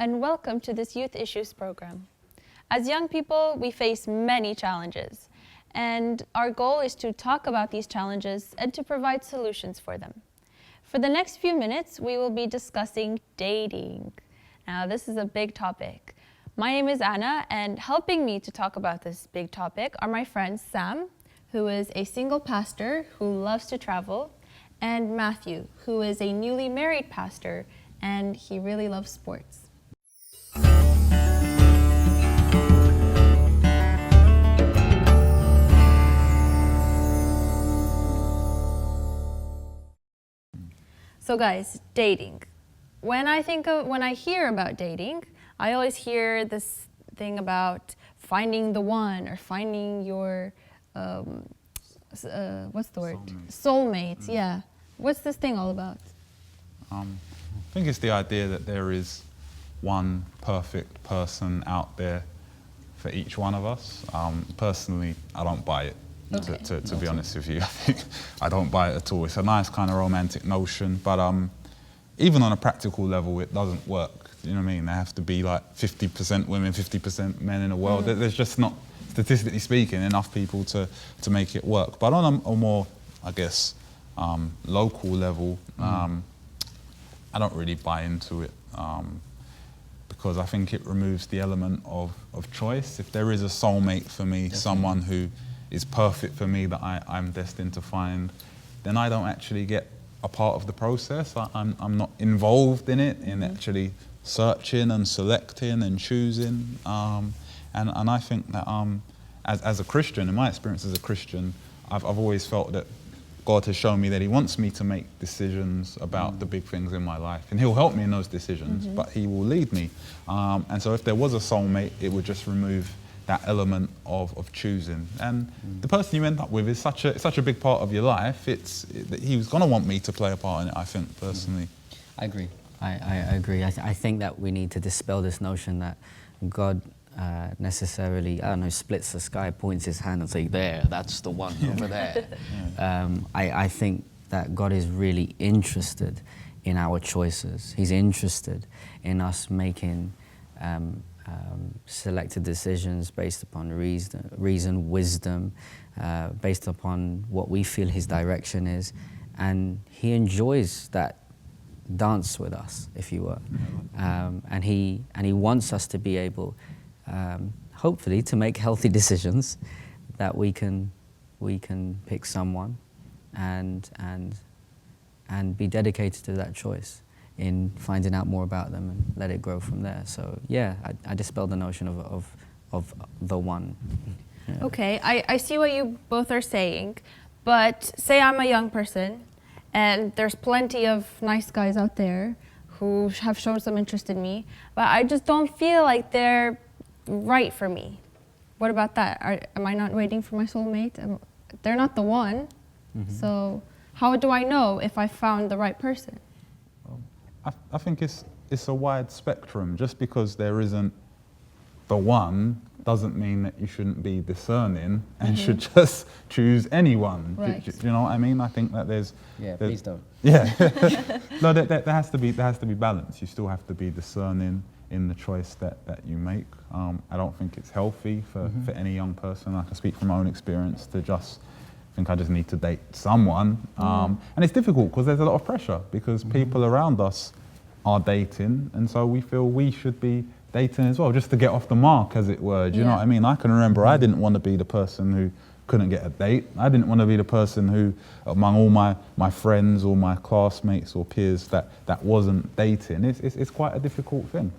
and welcome to this Youth Issues program. As young people, we face many challenges, and our goal is to talk about these challenges and to provide solutions for them. For the next few minutes, we will be discussing dating. Now, this is a big topic. My name is Anna, and helping me to talk about this big topic are my friends Sam, who is a single pastor who loves to travel, and Matthew, who is a newly married pastor, and he really loves sports. So guys, dating. When I hear about dating, I always hear this thing about finding the one or finding your, what's the word? Soulmate, yeah. What's this thing all about? I think it's the idea that there is one perfect person out there for each one of us. Personally, I don't buy it. Okay. To be honest with you, I think I don't buy it at all. It's a nice kind of romantic notion, but even on a practical level, it doesn't work. You know what I mean? There have to be like 50% women, 50% men in the world. There's just not, statistically speaking, enough people to make it work. But on a more, I guess, local level, I don't really buy into it because I think it removes the element of choice. If there is a soulmate for me, someone who is perfect for me that I'm destined to find, then I don't actually get a part of the process. I'm not involved in it, in actually searching and selecting and choosing. And I think that as a Christian, in my experience as a Christian, I've always felt that God has shown me that he wants me to make decisions about the big things in my life. And he'll help me in those decisions, but he will lead me. And so if there was a soulmate, it would just remove that element of choosing. And the person you end up with is such a big part of your life. He was going to want me to play a part in it, I think, personally. I agree. I agree. I think that we need to dispel this notion that God necessarily, I don't know, splits the sky, points his hand and says, there, that's the one over there. I think that God is really interested in our choices. He's interested in us making selected decisions based upon reason, wisdom, based upon what we feel his direction is. And he enjoys that dance with us, if you will. And he wants us to be able, hopefully, to make healthy decisions, that we can pick someone and be dedicated to that choice in finding out more about them and let it grow from there. So yeah, I dispel the notion of the one. Yeah. Okay, I see what you both are saying, but say I'm a young person and there's plenty of nice guys out there who have shown some interest in me, but I just don't feel like they're right for me. What about that? Am I not waiting for my soulmate? They're not the one, so how do I know if I found the right person? I think it's a wide spectrum. Just because there isn't the one doesn't mean that you shouldn't be discerning and should just choose anyone. Right. Do you know what I mean? I think that there's please don't. Yeah, no, there has to be balance. You still have to be discerning in the choice that you make. I don't think it's healthy for any young person. I can speak from my own experience to just think I just need to date someone. And it's difficult because there's a lot of pressure because people around us are dating, and so we feel we should be dating as well, just to get off the mark, as it were. Do you know what I mean? I can remember I didn't want to be the person who couldn't get a date. I didn't want to be the person who, among all my friends or my classmates or peers, that wasn't dating. It's quite a difficult thing.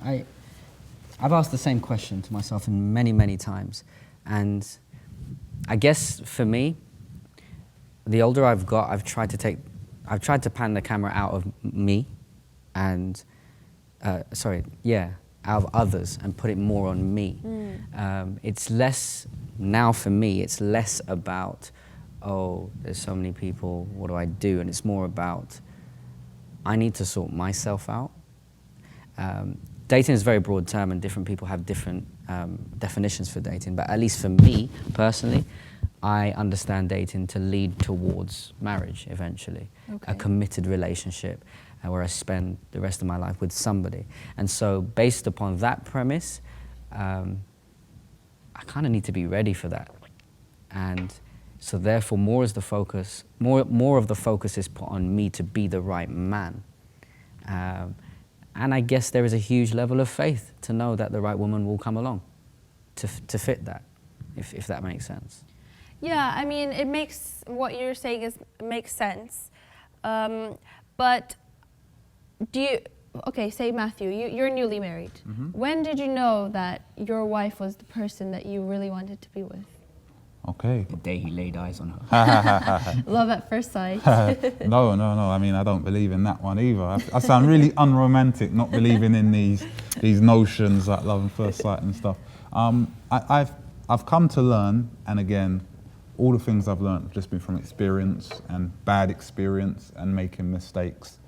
I've asked the same question to myself many times, and I guess for me, the older I've got, I've tried to pan the camera out of me and, out of others and put it more on me. It's less, now for me, it's less about, oh, there's so many people, what do I do? And it's more about, I need to sort myself out. Dating is a very broad term and different people have different definitions for dating, but at least for me, personally, I understand dating to lead towards marriage eventually, a committed relationship. where I spend the rest of my life with somebody. And so based upon that premise, I kind of need to be ready for that. And so therefore more of the focus is put on me to be the right man. And I guess there is a huge level of faith to know that the right woman will come along to fit that, if that makes sense. Yeah, I mean, what you're saying makes sense. But say Matthew, you're newly married. Mm-hmm. When did you know that your wife was the person that you really wanted to be with? Okay. The day he laid eyes on her. Love at first sight. No. I mean, I don't believe in that one either. I sound really unromantic, not believing in these notions like love at first sight and stuff. I've come to learn, and again, all the things I've learned have just been from experience and bad experience and making mistakes.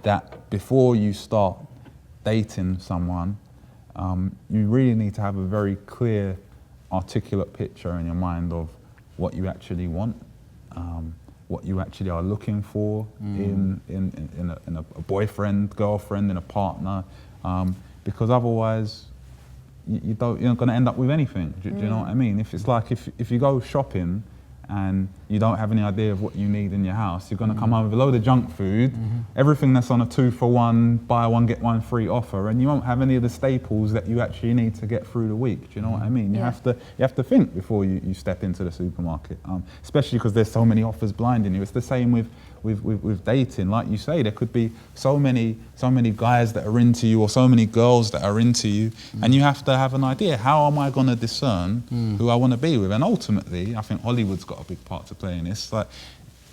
That before you start dating someone, you really need to have a very clear, articulate picture in your mind of what you actually want, what you actually are looking for in a boyfriend, girlfriend, in a partner, because otherwise you're not going to end up with anything. Do you know what I mean? If it's like if you go shopping and you don't have any idea of what you need in your house, you're going to come home with a load of junk food, everything that's on a 2-for-1, buy one get one free offer, and you won't have any of the staples that you actually need to get through the week. Do you know what I mean? You have to think before you step into the supermarket, especially because there's so many offers blinding you. It's the same with dating. Like you say, there could be so many guys that are into you or so many girls that are into you, and you have to have an idea, how am I going to discern who I want to be with? And ultimately, I think Hollywood's got a big part to play in this. Like,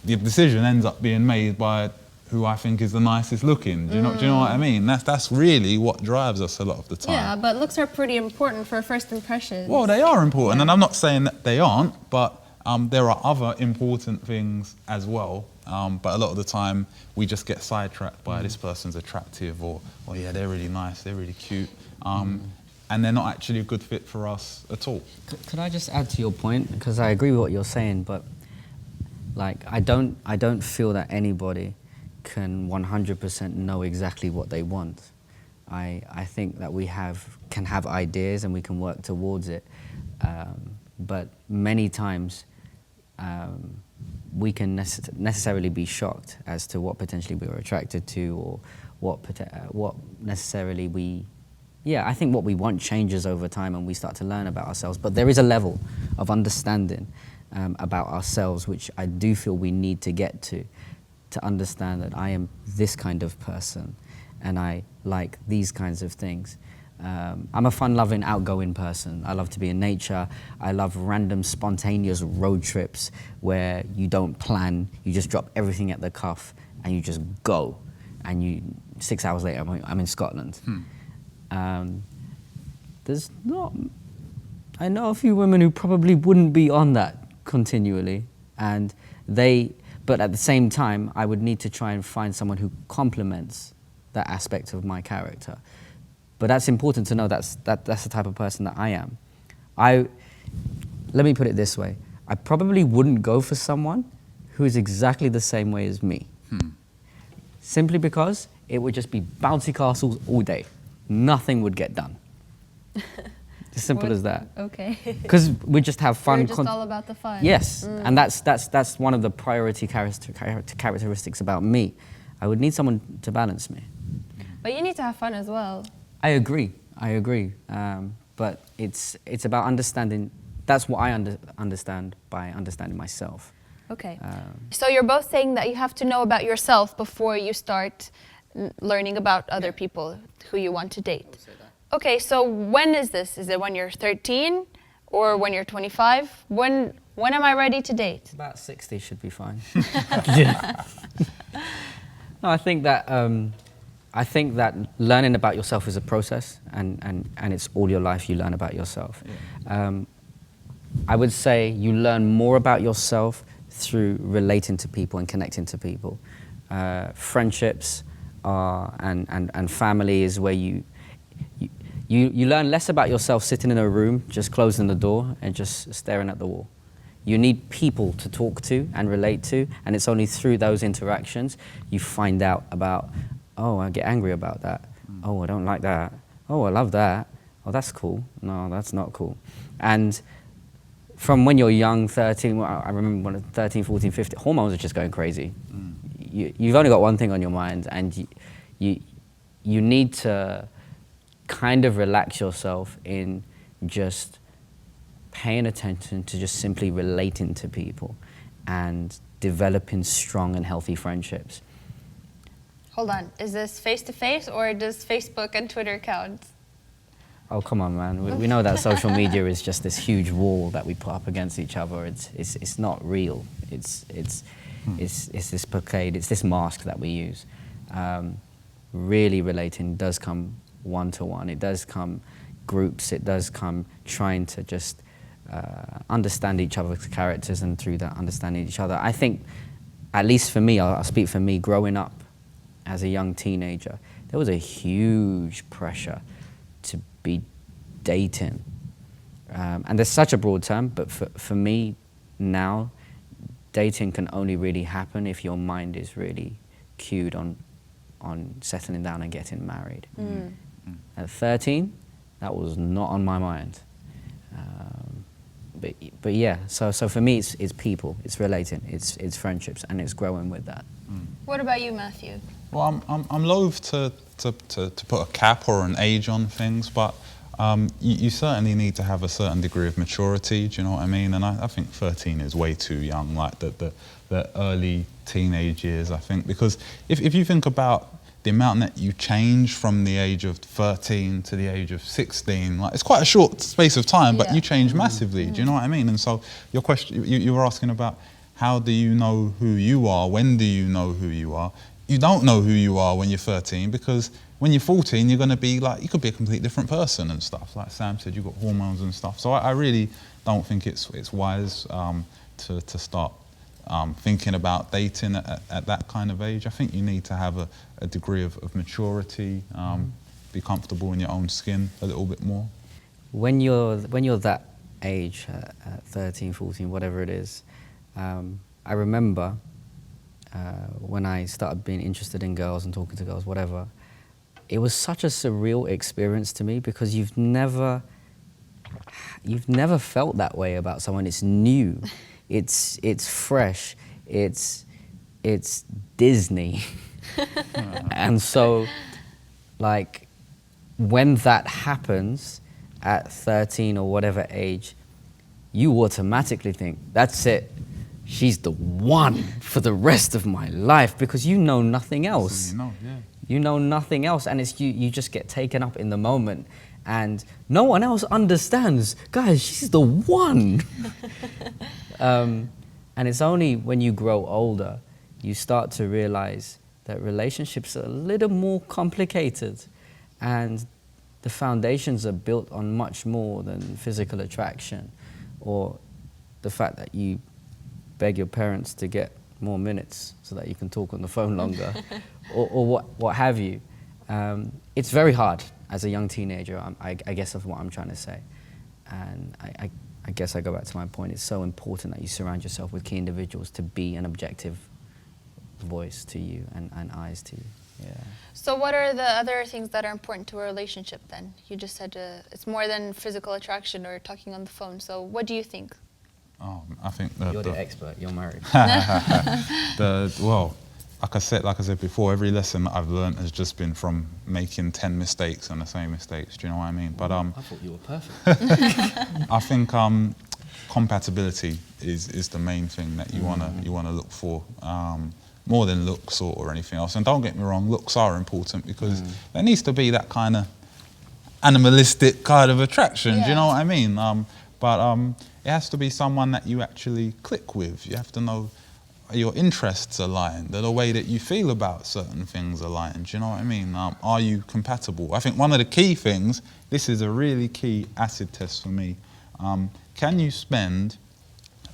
the decision ends up being made by who I think is the nicest looking. Do you know what I mean? That's really what drives us a lot of the time. Yeah, but looks are pretty important for first impressions. Well, they are important, and I'm not saying that they aren't, but there are other important things as well. But a lot of the time, we just get sidetracked by this person's attractive, or yeah, they're really nice, they're really cute, and they're not actually a good fit for us at all. Could I just add to your point? Because I agree with what you're saying, but like I don't feel that anybody can 100% know exactly what they want. I think that we can have ideas and we can work towards it, but many times we can necessarily be shocked as to what potentially we were attracted to, or what necessarily we. Yeah, I think what we want changes over time and we start to learn about ourselves. But there is a level of understanding about ourselves which I do feel we need to get to understand that I am this kind of person and I like these kinds of things. I'm a fun-loving, outgoing person. I love to be in nature. I love random, spontaneous road trips where you don't plan, you just drop everything at the cuff and you just go. And 6 hours later, I'm in Scotland. There's not... I know a few women who probably wouldn't be on that continually, but at the same time, I would need to try and find someone who complements that aspect of my character. But that's important to know that's the type of person that I am. Let me put it this way. I probably wouldn't go for someone who is exactly the same way as me. Simply because it would just be bouncy castles all day. Nothing would get done. As simple as that. Okay. Because we just have fun. We're just all about the fun. Yes, and that's one of the priority characteristics about me. I would need someone to balance me. But you need to have fun as well. I agree. But it's about understanding. That's what I understand by understanding myself. Okay. So you're both saying that you have to know about yourself before you start learning about other people who you want to date. Okay, so when is this? Is it when you're 13 or when you're 25? When am I ready to date? About 60 should be fine. No, I think that learning about yourself is a process, and it's all your life you learn about yourself. I would say you learn more about yourself through relating to people and connecting to people. Friendships and family is where you learn less about yourself sitting in a room, just closing the door and just staring at the wall. You need people to talk to and relate to, and it's only through those interactions you find out about, oh, I get angry about that. Oh, I don't like that. Oh, I love that. Oh, that's cool. No, that's not cool. And from when you're young, 13, I remember when 13, 14, 15, hormones are just going crazy. You've only got one thing on your mind, and you need to kind of relax yourself in just paying attention to just simply relating to people and developing strong and healthy friendships. Hold on, is this face-to-face or does Facebook and Twitter count? Oh, come on, man. We know that social media is just this huge wall that we put up against each other. It's not real. It's this blockade, it's this mask that we use. Really relating does come one-to-one. It does come groups. It does come trying to just understand each other's characters, and through that understanding each other. I think, at least for me, I'll speak for me, growing up as a young teenager, there was a huge pressure to be dating. And there's such a broad term, but for me now, dating can only really happen if your mind is really cued on settling down and getting married. At 13, that was not on my mind. But yeah, so for me it's people, it's relating, it's friendships, and it's growing with that. What about you, Matthew? Well, I'm loath to put a cap or an age on things, but you certainly need to have a certain degree of maturity, do you know what I mean? And I think 13 is way too young, like the early teenage years, I think, because if you think about the amount that you change from the age of 13 to the age of 16, like, it's quite a short space of time, but you change massively, do you know what I mean? And so your question, you were asking about how do you know who you are, when do you know who you are? You don't know who you are when you're 13, because when you're 14, you're going to be like, you could be a completely different person and stuff. Like Sam said, you've got hormones and stuff. So I really don't think it's wise to start thinking about dating at that kind of age. I think you need to have a degree of maturity, be comfortable in your own skin a little bit more. When you're that age, 13, 14, whatever it is, I remember when I started being interested in girls and talking to girls, whatever, it was such a surreal experience to me, because you've never felt that way about someone. It's new, it's fresh, it's Disney. And so, like, when that happens at 13 or whatever age, you automatically think, that's it. She's the one for the rest of my life, because you know nothing else. You know nothing else, and it's you just get taken up in the moment, and no one else understands. Guys, she's the one. And it's only when you grow older you start to realize that relationships are a little more complicated, and the foundations are built on much more than physical attraction, or the fact that you beg your parents to get more minutes so that you can talk on the phone longer, or what have you. It's very hard as a young teenager, I guess, of what I'm trying to say. And I guess I go back to my point. It's so important that you surround yourself with key individuals to be an objective voice to you and eyes to you. Yeah. So what are the other things that are important to a relationship then? You just said it's more than physical attraction or talking on the phone. So what do you think? Oh, I think you're the expert. You're married. Well, like I said before, every lesson that I've learned has just been from making 10 mistakes and the same mistakes. Do you know what I mean? But I thought you were perfect. I think compatibility is the main thing that you wanna look for, more than looks or anything else. And don't get me wrong, looks are important, because there needs to be that kind of animalistic kind of attraction. Yeah. Do you know what I mean? But it has to be someone that you actually click with. You have to know your interests aligned, the way that you feel about certain things aligned. Do you know what I mean? Are you compatible? I think one of the key things, this is a really key acid test for me, can you spend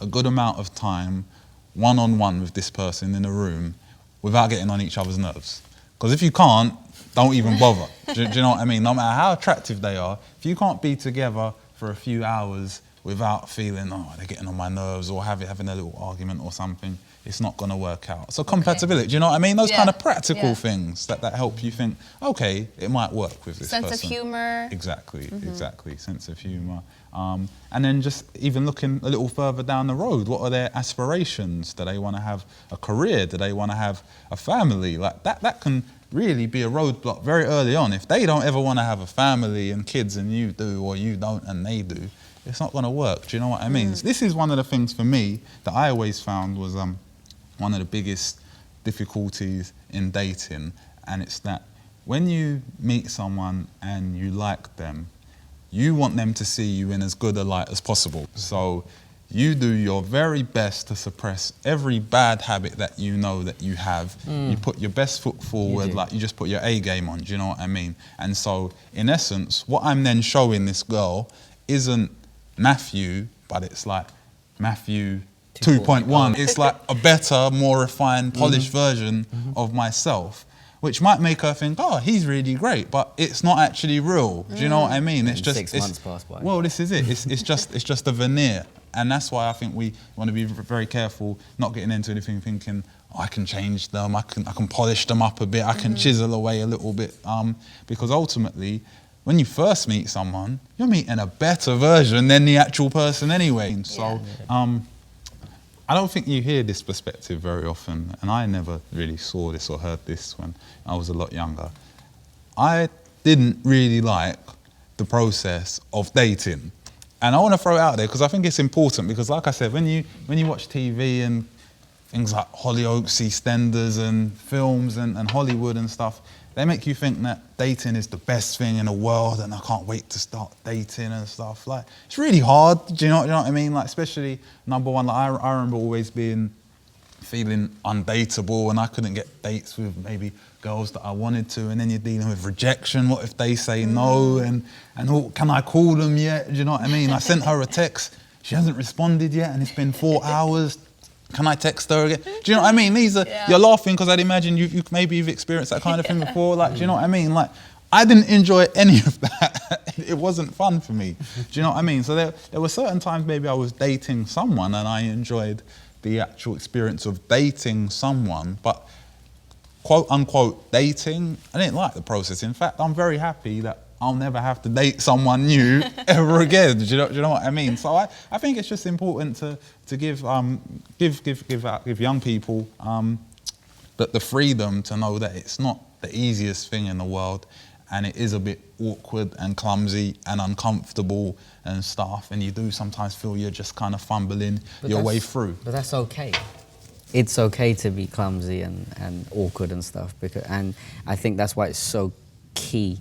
a good amount of time one-on-one with this person in a room without getting on each other's nerves? Because if you can't, don't even bother. do you know what I mean? No matter how attractive they are, if you can't be together for a few hours without feeling, oh, they're getting on my nerves or having a little argument or something, it's not going to work out. So compatibility, do you know what I mean? Those kind of practical things that help you think, okay, it might work with this person. Sense of humour. Exactly, exactly, sense of humour. And then just even looking a little further down the road, what are their aspirations? Do they want to have a career? Do they want to have a family? Like that can really be a roadblock very early on. If they don't ever want to have a family and kids and you do, or you don't and they do, it's not going to work. Do you know what I mean? This is one of the things for me that I always found was one of the biggest difficulties in dating, and it's that when you meet someone and you like them, you want them to see you in as good a light as possible. So you do your very best to suppress every bad habit that you know that you have. You put your best foot forward, like you just put your A game on, do you know what I mean? And so in essence, what I'm then showing this girl isn't Matthew, but it's like Matthew 2.1. It's like a better, more refined, polished version of myself, which might make her think, oh, he's really great, but it's not actually real. Do you know what I mean? It's just 6 months passed by. Well, this is it. It's just a veneer, and that's why I think we want to be very careful, not getting into anything thinking, oh, I can change them, I can polish them up a bit, I can chisel away a little bit, because ultimately, when you first meet someone, you're meeting a better version than the actual person anyway. So. I don't think you hear this perspective very often, and I never really saw this or heard this when I was a lot younger. I didn't really like the process of dating. And I want to throw it out there because I think it's important, because like I said, when you watch TV and things like Hollyoaks, EastEnders and films and Hollywood and stuff, they make you think that dating is the best thing in the world and I can't wait to start dating and stuff. Like, it's really hard, do you know what I mean? Like, especially, number one, like I remember always feeling undateable, and I couldn't get dates with maybe girls that I wanted to, and then you're dealing with rejection. What if they say no, and oh, can I call them yet? Do you know what I mean? I sent her a text, she hasn't responded yet, and it's been 4 hours. Can I text her again? Do you know what I mean? These are, you're laughing because I'd imagine maybe you've experienced that kind of thing before. Like, do you know what I mean? Like, I didn't enjoy any of that. It wasn't fun for me. Do you know what I mean? So there were certain times maybe I was dating someone and I enjoyed the actual experience of dating someone, but quote unquote dating, I didn't like the process. In fact, I'm very happy that I'll never have to date someone new ever again. Do you know what I mean? So I think it's just important to give young people the freedom to know that it's not the easiest thing in the world, and it is a bit awkward and clumsy and uncomfortable and stuff, and you do sometimes feel you're just kind of fumbling your way through. But that's okay. It's okay to be clumsy and awkward and stuff, and I think that's why it's so key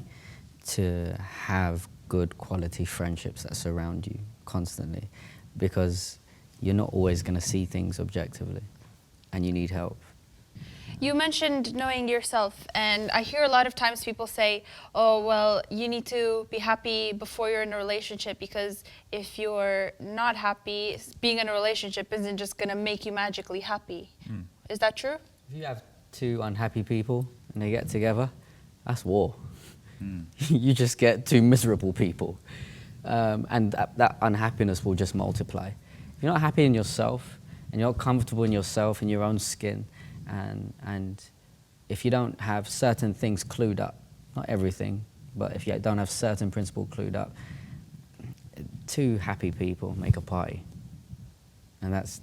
to have good quality friendships that surround you constantly, because you're not always going to see things objectively and you need help. You mentioned knowing yourself, and I hear a lot of times people say, oh, well, you need to be happy before you're in a relationship, because if you're not happy, being in a relationship isn't just going to make you magically happy. Is that true? If you have two unhappy people and they get together, that's war. You just get two miserable people, and that unhappiness will just multiply. If you're not happy in yourself and you're not comfortable in yourself, in your own skin, and if you don't have certain things clued up, not everything, but if you don't have certain principles clued up, two happy people make a party, and that's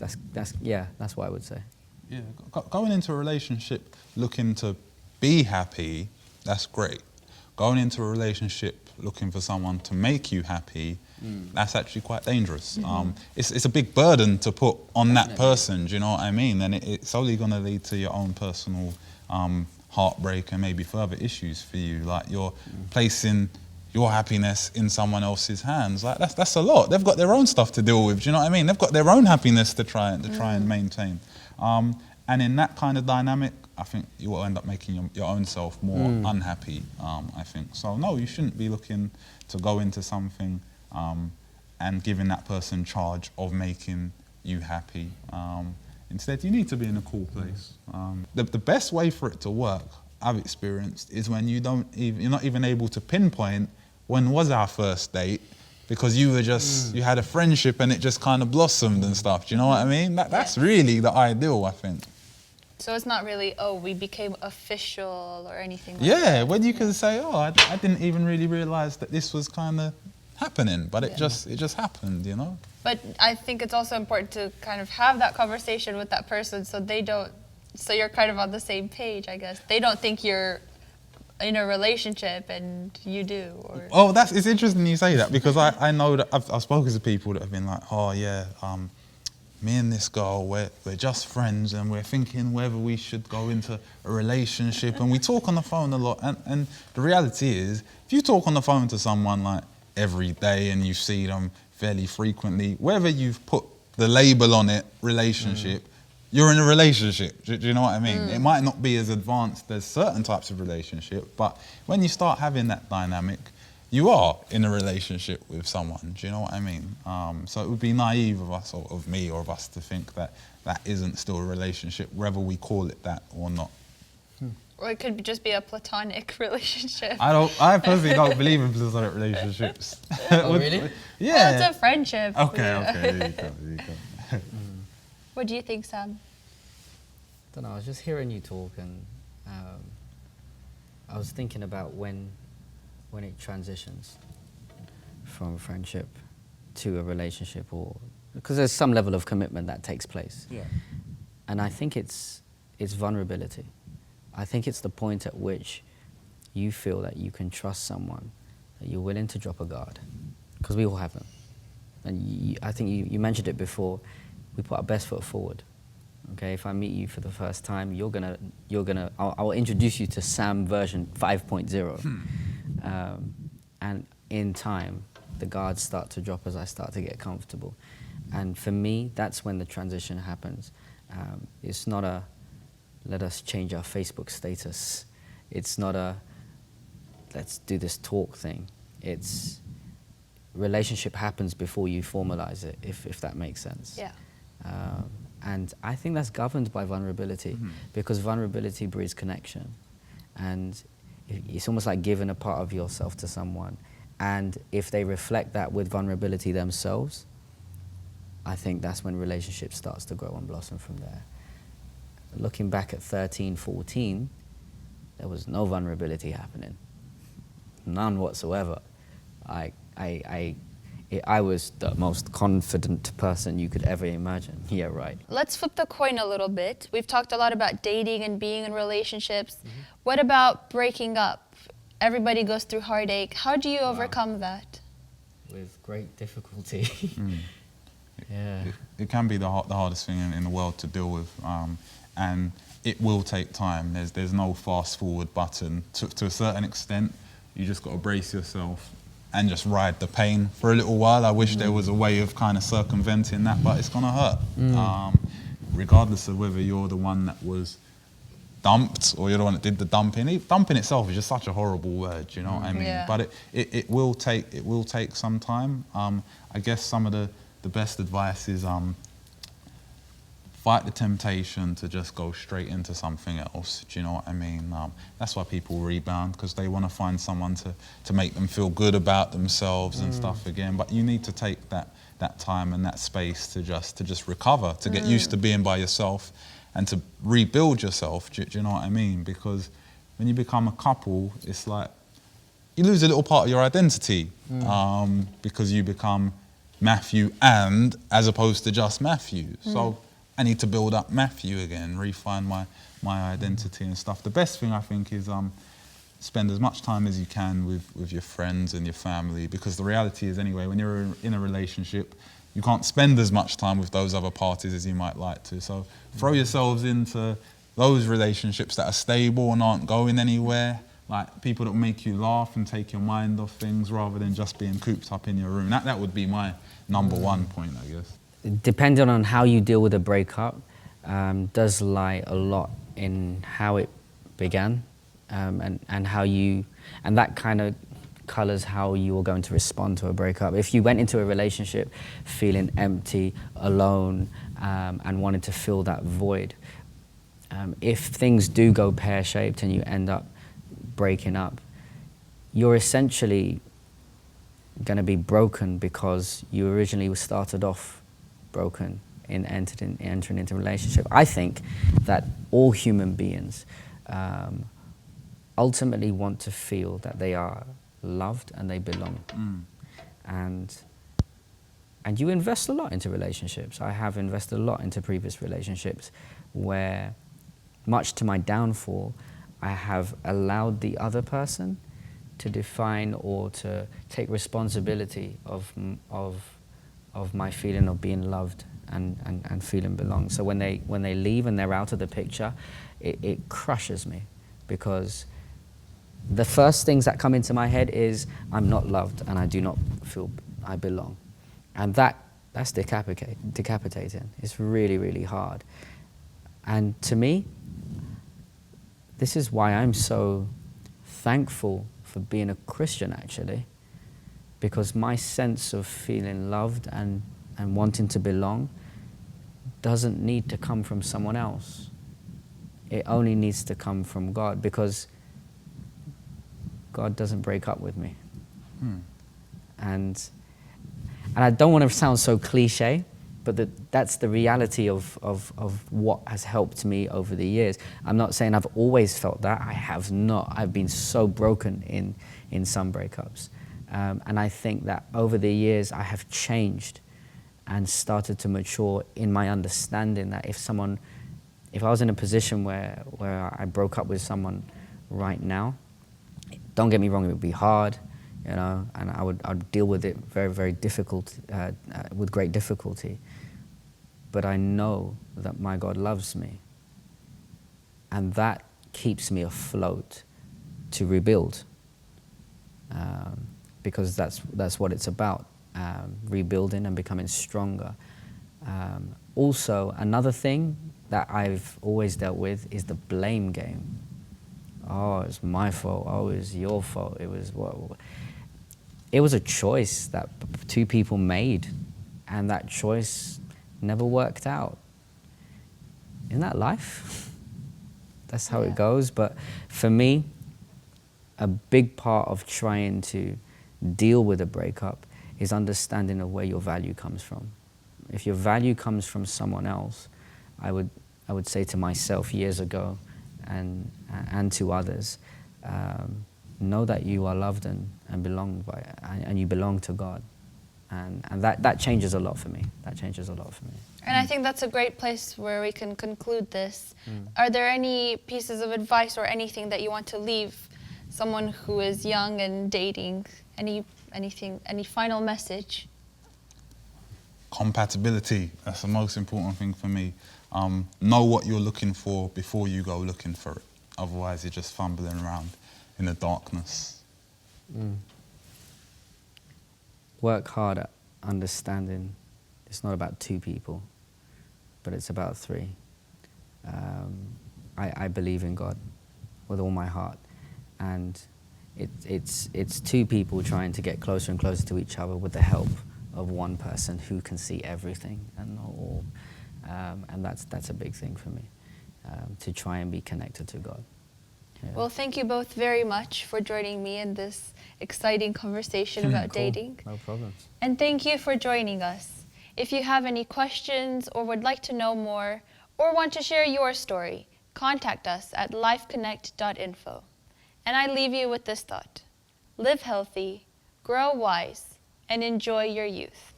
what I would say. Yeah, going into a relationship looking to be happy, that's great. Going into a relationship looking for someone to make you happy, that's actually quite dangerous. It's a big burden to put on that person, do you know what I mean? And it's only going to lead to your own personal heartbreak and maybe further issues for you. Like, you're placing your happiness in someone else's hands. Like, that's a lot. They've got their own stuff to deal with, do you know what I mean? They've got their own happiness to try and maintain. And in that kind of dynamic, I think you will end up making your own self more unhappy, I think. So no, you shouldn't be looking to go into something and giving that person charge of making you happy. Instead, you need to be in a cool place. The best way for it to work, I've experienced, is when you're not even able to pinpoint when was our first date, because you were just, you had a friendship and it just kind of blossomed and stuff. Do you know what I mean? That's really the ideal, I think. So it's not really, oh, we became official or anything like Yeah, that. when you can say, oh, I didn't even really realise that this was kind of happening, but it just happened, you know? But I think it's also important to kind of have that conversation with that person so they don't, so you're kind of on the same page, I guess. They don't think you're in a relationship and you do. Or Oh, it's interesting you say that, because I know that I've spoken to people that have been like, oh yeah, me and this girl, we're just friends and we're thinking whether we should go into a relationship, and we talk on the phone a lot, and the reality is, if you talk on the phone to someone like every day and you see them fairly frequently, whether you've put the label on it, relationship, you're in a relationship. Do you know what I mean? It might not be as advanced as certain types of relationship, but when you start having that dynamic, you are in a relationship with someone. Do you know what I mean? So it would be naive of us, or of me, or of us, to think that that isn't still a relationship, whether we call it that or not. Or it could just be a platonic relationship. I personally don't believe in platonic relationships. Oh, really? Yeah. Well, it's a friendship. Okay, yeah. okay, there you go. What do you think, Sam? I don't know, I was just hearing you talk, and I was thinking about when it transitions from friendship to a relationship, or because there's some level of commitment that takes place. Yeah. And I think it's vulnerability. I think it's the point at which you feel that you can trust someone, that you're willing to drop a guard, because we all have them. And I think you mentioned it before, we put our best foot forward. Okay, if I meet you for the first time, I'll introduce you to Sam version 5.0. And in time, the guards start to drop as I start to get comfortable. And for me, that's when the transition happens. It's not a, let us change our Facebook status. It's not a, let's do this talk thing. It's, relationship happens before you formalize it, if that makes sense. Yeah. And I think that's governed by vulnerability, because vulnerability breeds connection. And it's almost like giving a part of yourself to someone. And if they reflect that with vulnerability themselves, I think that's when relationship starts to grow and blossom from there. Looking back at 13, 14, there was no vulnerability happening. None whatsoever. I was the most confident person you could ever imagine. Yeah, right. Let's flip the coin a little bit. We've talked a lot about dating and being in relationships. What about breaking up? Everybody goes through heartache. How do you overcome that? With great difficulty. Yeah. It can be the hardest thing in the world to deal with, and it will take time. There's no fast forward button. To a certain extent, you just got to brace yourself and just ride the pain for a little while. I wish there was a way of kind of circumventing that, but it's gonna hurt. Regardless of whether you're the one that was dumped or you're the one that did the dumping. Dumping itself is just such a horrible word, you know what I mean? Yeah. But it will take some time. I guess some of the best advice is fight the temptation to just go straight into something else. Do you know what I mean? That's why people rebound, because they want to find someone to make them feel good about themselves and stuff again. But you need to take that time and that space to just recover, to get used to being by yourself and to rebuild yourself. Do you know what I mean? Because when you become a couple, it's like you lose a little part of your identity, because you become Matthew and as opposed to just Matthew. So I need to build up Matthew again, refine my identity and stuff. The best thing I think is spend as much time as you can with your friends and your family, because the reality is anyway, when you're in a relationship, you can't spend as much time with those other parties as you might like to. So throw yourselves into those relationships that are stable and aren't going anywhere, like people that make you laugh and take your mind off things rather than just being cooped up in your room. That would be my number one point, I guess. Depending on how you deal with a breakup, does lie a lot in how it began, and how you, and that kind of colors how you are going to respond to a breakup. If you went into a relationship feeling empty, alone, and wanted to fill that void, if things do go pear-shaped and you end up breaking up, you're essentially going to be broken because you originally started off broken in entering into a relationship. I think that all human beings ultimately want to feel that they are loved and they belong. And you invest a lot into relationships. I have invested a lot into previous relationships where, much to my downfall, I have allowed the other person to define or to take responsibility of my feeling of being loved and feeling belong. So when they leave and they're out of the picture, it crushes me, because the first things that come into my head is, I'm not loved and I do not feel I belong. And that's decapitating. It's really, really hard. And to me, this is why I'm so thankful for being a Christian, actually, because my sense of feeling loved and wanting to belong doesn't need to come from someone else. It only needs to come from God, because God doesn't break up with me. And I don't want to sound so cliche, but that's the reality of what has helped me over the years. I'm not saying I've always felt that. I have not. I've been so broken in some breakups. And I think that over the years I have changed and started to mature in my understanding that if I was in a position where I broke up with someone right now, don't get me wrong, it would be hard, you know, and I'd deal with it very, very difficult, with great difficulty. But I know that my God loves me, and that keeps me afloat to rebuild, because that's what it's about, rebuilding and becoming stronger. Also, another thing that I've always dealt with is the blame game. Oh, it's my fault. Oh, it was your fault. It was what? It was a choice that two people made, and that choice never worked out. Isn't that life? That's how it goes. But for me, a big part of trying to deal with a breakup is understanding of where your value comes from. If your value comes from someone else, I would say to myself years ago, and to others, know that you are loved and belong by, and you belong to God. And that changes a lot for me. That changes a lot for me. And I think that's a great place where we can conclude this. Are there any pieces of advice or anything that you want to leave someone who is young and dating? Any final message? Compatibility, that's the most important thing for me. Know what you're looking for before you go looking for it. Otherwise you're just fumbling around in the darkness. Work hard at understanding it's not about two people, but it's about three. I believe in God with all my heart, and it's two people trying to get closer and closer to each other with the help of one person who can see everything and know all. And that's a big thing for me, to try and be connected to God. Yeah. Well, thank you both very much for joining me in this exciting conversation about dating. No problem. And thank you for joining us. If you have any questions or would like to know more or want to share your story, contact us at lifeconnect.info. And I leave you with this thought: live healthy, grow wise, and enjoy your youth.